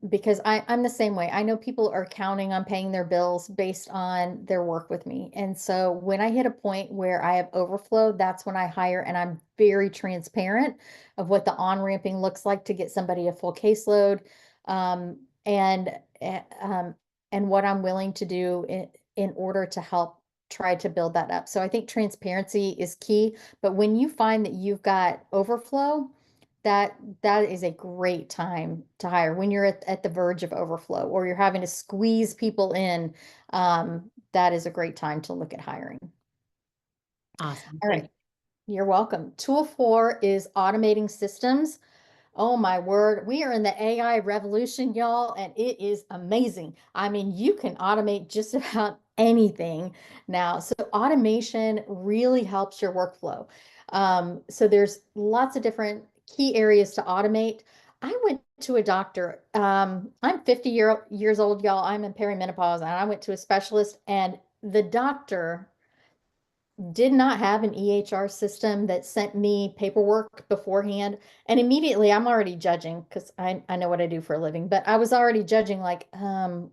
Because I'm the same way. I know people are counting on paying their bills based on their work with me. And so when I hit a point where I have overflow, that's when I hire and I'm very transparent of what the on-ramping looks like to get somebody a full caseload. Um, and eh, um, and what I'm willing to do in order to help try to build that up. So I think transparency is key. But when you find that you've got overflow, that is a great time to hire when you're at the verge of overflow or you're having to squeeze people in. That is a great time to look at hiring. Awesome. All Thank right, you're welcome. Tool 4 is automating systems. Oh my word, we are in the AI revolution, y'all, and it is amazing. I mean, you can automate just about anything now. So automation really helps your workflow. So there's lots of different key areas to automate. I went to a doctor. I'm 50 years old, y'all. I'm in perimenopause, and I went to a specialist, and the doctor did not have an EHR system that sent me paperwork beforehand. And immediately I'm already judging because I know what I do for a living, but I was already judging like,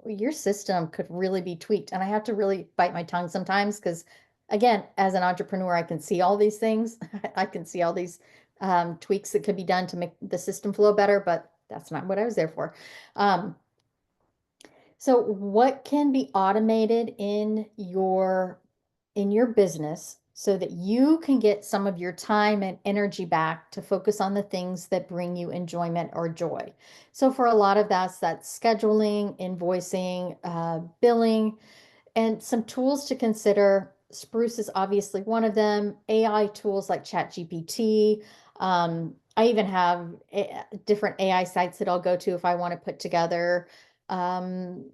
your system could really be tweaked. And I have to really bite my tongue sometimes because again, as an entrepreneur, I can see all these things. I can see all these tweaks that could be done to make the system flow better, but that's not what I was there for. Um, so what can be automated in your business so that you can get some of your time and energy back to focus on the things that bring you enjoyment or joy? So for a lot of that's scheduling, invoicing, billing, and some tools to consider. Spruce is obviously one of them. AI tools like ChatGPT. I even have different AI sites that I'll go to if I want to put together um,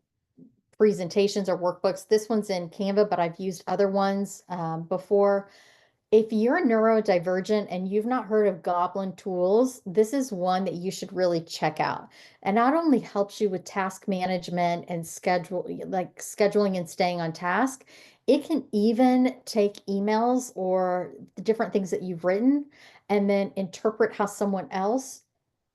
presentations or workbooks. This one's in Canva, but I've used other ones before. If you're neurodivergent and you've not heard of Goblin Tools, this is one that you should really check out. And not only helps you with task management and scheduling and staying on task, it can even take emails or the different things that you've written and then interpret how someone else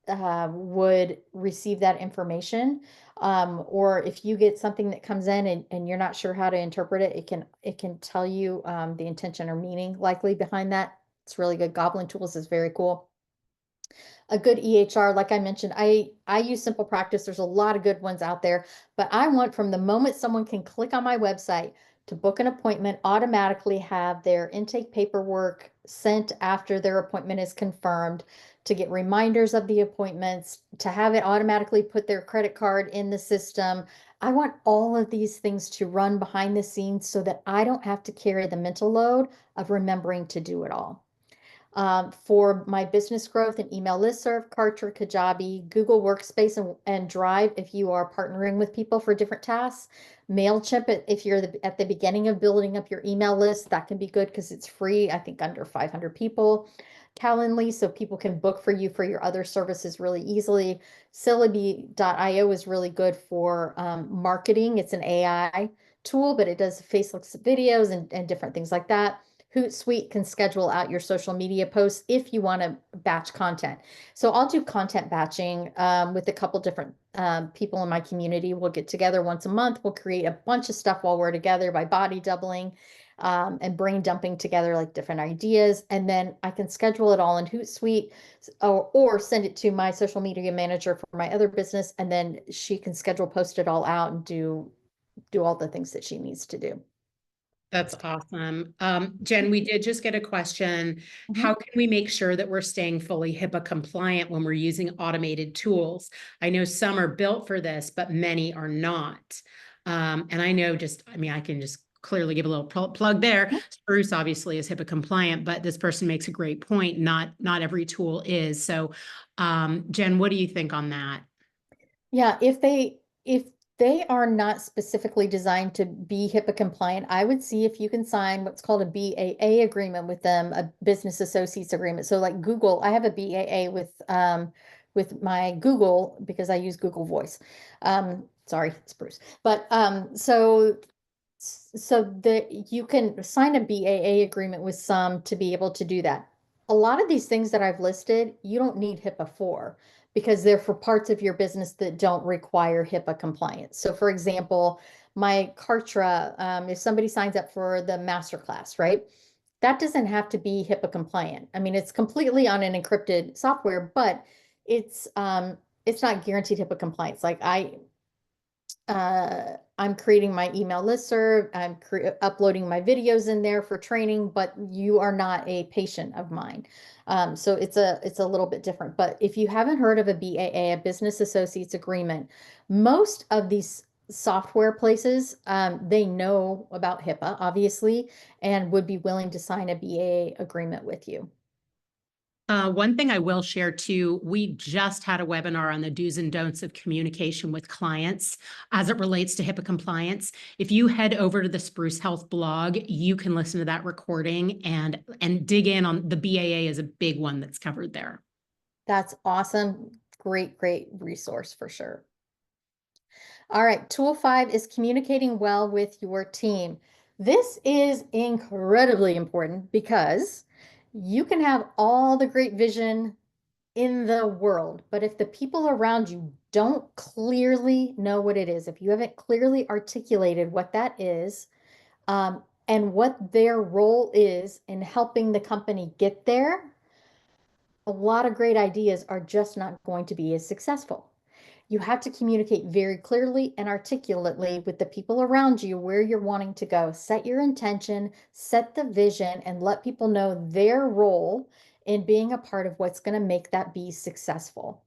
would receive that information. Or if you get something that comes in and you're not sure how to interpret it, it can tell you the intention or meaning likely behind that. It's really good. Goblin Tools is very cool. A good EHR, like I mentioned, I use Simple Practice. There's a lot of good ones out there, but I want from the moment someone can click on my website to book an appointment, automatically have their intake paperwork sent after their appointment is confirmed, to get reminders of the appointments, to have it automatically put their credit card in the system. I want all of these things to run behind the scenes so that I don't have to carry the mental load of remembering to do it all. For my business growth and email listserv, Kartra, Kajabi, Google Workspace, and Drive, if you are partnering with people for different tasks. MailChimp, if you're at the beginning of building up your email list, that can be good because it's free, I think under 500 people. Calendly, so people can book for you for your other services really easily. Syllabi.io is really good for marketing. It's an AI tool, but it does faceless videos and different things like that. Hootsuite can schedule out your social media posts if you want to batch content. So I'll do content batching with a couple different people in my community. We'll get together once a month. We'll create a bunch of stuff while we're together by body doubling and brain dumping together like different ideas. And then I can schedule it all in Hootsuite or send it to my social media manager for my other business. And then she can schedule, post it all out and do all the things that she needs to do. That's awesome. Jen, we did just get a question. Mhm. How can we make sure that we're staying fully HIPAA compliant when we're using automated tools? I know some are built for this, but many are not. And I know I can just clearly give a little plug there. Spruce obviously is HIPAA compliant, but this person makes a great point. Not every tool is. So, Jen, what do you think on that? Yeah, if they are not specifically designed to be HIPAA compliant, I would see if you can sign what's called a BAA agreement with them, a business associates agreement. So like Google, I have a BAA with my Google because I use Google Voice. Sorry, it's Bruce. But so that you can sign a BAA agreement with some to be able to do that. A lot of these things that I've listed, you don't need HIPAA for because they're for parts of your business that don't require HIPAA compliance. So for example, my Kartra, if somebody signs up for the masterclass, right? That doesn't have to be HIPAA compliant. I mean, it's completely on an encrypted software, but it's not guaranteed HIPAA compliance. Like I'm creating my email listserv. I'm uploading my videos in there for training, but you are not a patient of mine. So it's a little bit different. But if you haven't heard of a BAA, a business associates agreement, most of these software places, they know about HIPAA, obviously, and would be willing to sign a BAA agreement with you. One thing I will share too, we just had a webinar on the do's and don'ts of communication with clients as it relates to HIPAA compliance. If you head over to the Spruce Health blog, you can listen to that recording and dig in on the BAA is a big one that's covered there. That's awesome. Great, great resource for sure. All right, tool 5 is communicating well with your team. This is incredibly important because you can have all the great vision in the world, but if the people around you don't clearly know what it is, if you haven't clearly articulated what that is, and what their role is in helping the company get there, a lot of great ideas are just not going to be as successful. You have to communicate very clearly and articulately with the people around you where you're wanting to go. Set your intention, set the vision, and let people know their role in being a part of what's going to make that be successful.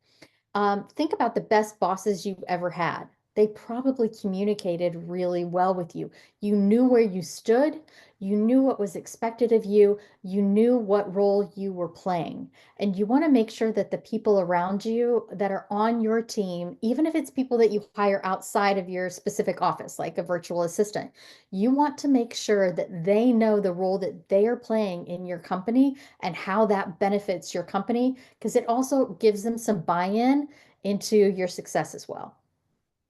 Think about the best bosses you've ever had. They probably communicated really well with you. You knew where you stood, you knew what was expected of you, you knew what role you were playing. And you want to make sure that the people around you that are on your team, even if it's people that you hire outside of your specific office, like a virtual assistant, you want to make sure that they know the role that they are playing in your company and how that benefits your company, because it also gives them some buy-in into your success as well.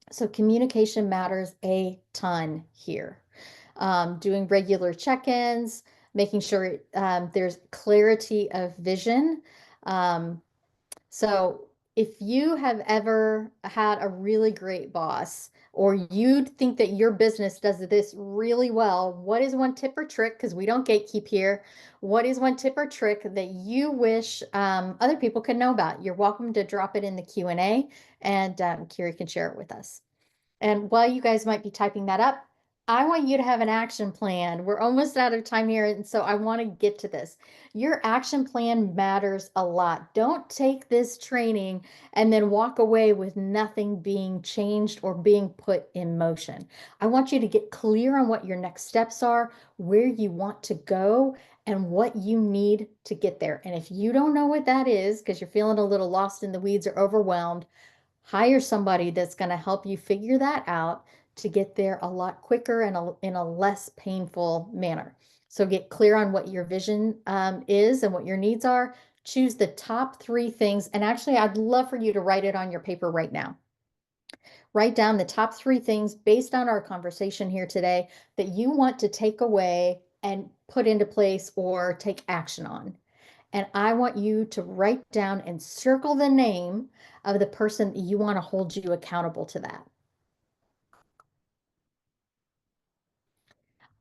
So communication matters a ton here. Doing regular check-ins, making sure there's clarity of vision. So if you have ever had a really great boss, or you think that your business does this really well, what is one tip or trick, because we don't gatekeep here, what is one tip or trick that you wish other people could know about? You're welcome to drop it in the Q&A, and Kiri can share it with us. And while you guys might be typing that up, I want you to have an action plan. We're almost out of time here, and so I want to get to this. Your action plan matters a lot. Don't take this training and then walk away with nothing being changed or being put in motion. I want you to get clear on what your next steps are, where you want to go, and what you need to get there. And if you don't know what that is, because you're feeling a little lost in the weeds or overwhelmed, hire somebody that's going to help you figure that out to get there a lot quicker and in a less painful manner. So get clear on what your vision is and what your needs are. Choose the top 3 things. And actually, I'd love for you to write it on your paper right now. Write down the top 3 things based on our conversation here today that you want to take away and put into place or take action on. And I want you to write down and circle the name of the person that you want to hold you accountable to that.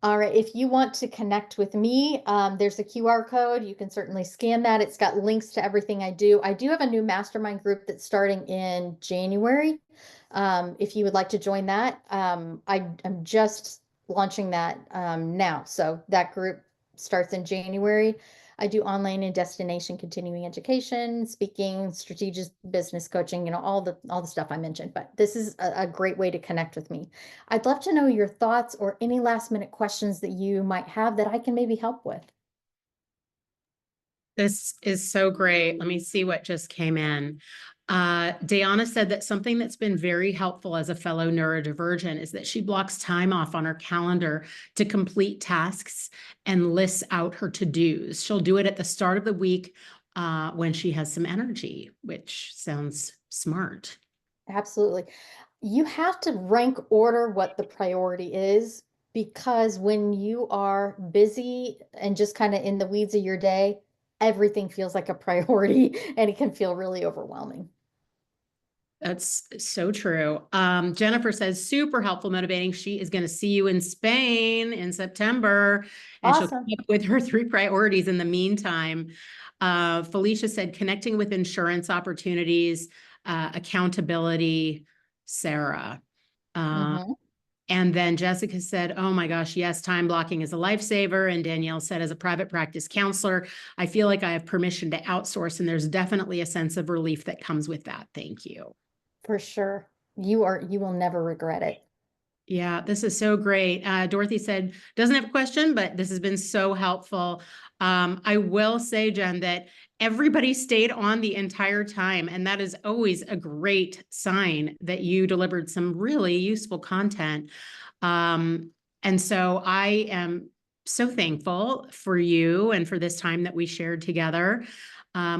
All right, if you want to connect with me, there's a QR code. You can certainly scan that. It's got links to everything I do. I do have a new mastermind group that's starting in January. If you would like to join that, I'm just launching that now. So that group starts in January. I do online and destination continuing education, speaking, strategic business coaching, all the stuff I mentioned. But this is a great way to connect with me. I'd love to know your thoughts or any last minute questions that you might have that I can maybe help with. This is so great. Let me see what just came in. Dayana said that something that's been very helpful as a fellow neurodivergent is that she blocks time off on her calendar to complete tasks and lists out her to-dos. She'll do it at the start of the week when she has some energy, which sounds smart. Absolutely. You have to rank order what the priority is, because when you are busy and just kind of in the weeds of your day, everything feels like a priority and it can feel really overwhelming. That's so true. Jennifer says, super helpful, motivating. She is going to see you in Spain in September, and she'll Awesome. keep up with her 3 priorities in the meantime. Felicia said, connecting with insurance opportunities, accountability, Sarah. Mhm. And then Jessica said, oh my gosh, yes, time blocking is a lifesaver. And Danielle said, as a private practice counselor, I feel like I have permission to outsource, and there's definitely a sense of relief that comes with that. Thank you. For sure. You will never regret it. Yeah, this is so great. Dorothy said, doesn't have a question, but this has been so helpful. I will say, Jen, that everybody stayed on the entire time, and that is always a great sign that you delivered some really useful content. And so I am so thankful for you and for this time that we shared together.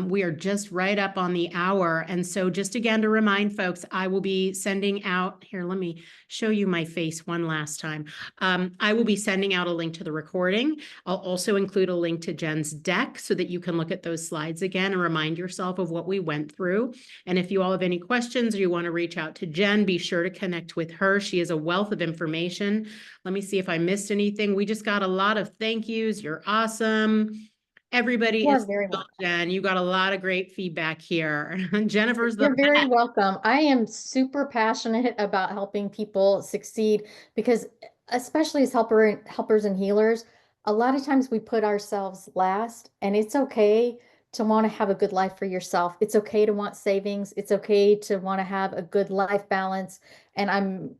We are just right up on the hour. And so just again to remind folks, I will be sending out, here, let me show you my face one last time. I will be sending out a link to the recording. I'll also include a link to Jen's deck so that you can look at those slides again and remind yourself of what we went through. And if you all have any questions or you want to reach out to Jen, be sure to connect with her. She is a wealth of information. Let me see if I missed anything. We just got a lot of thank yous. You're awesome. Everybody You are is, very welcome. Jen, you got a lot of great feedback here. Jennifer's the You're very best. welcome. I am super passionate about helping people succeed because, especially as helpers and healers, a lot of times we put ourselves last, and it's okay to want to have a good life for yourself. It's okay to want savings. It's okay to want to have a good life balance, and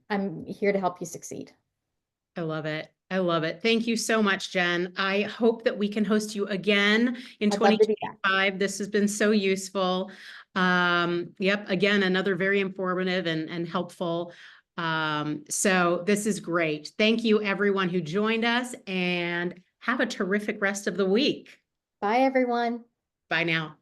I'm here to help you succeed. I love it. I love it. Thank you so much, Jen. I hope that we can host you again in I'd love to be back. 2025. This has been so useful. Yep, again, another very informative and helpful. So this is great. Thank you, everyone who joined us, and have a terrific rest of the week. Bye, everyone. Bye now.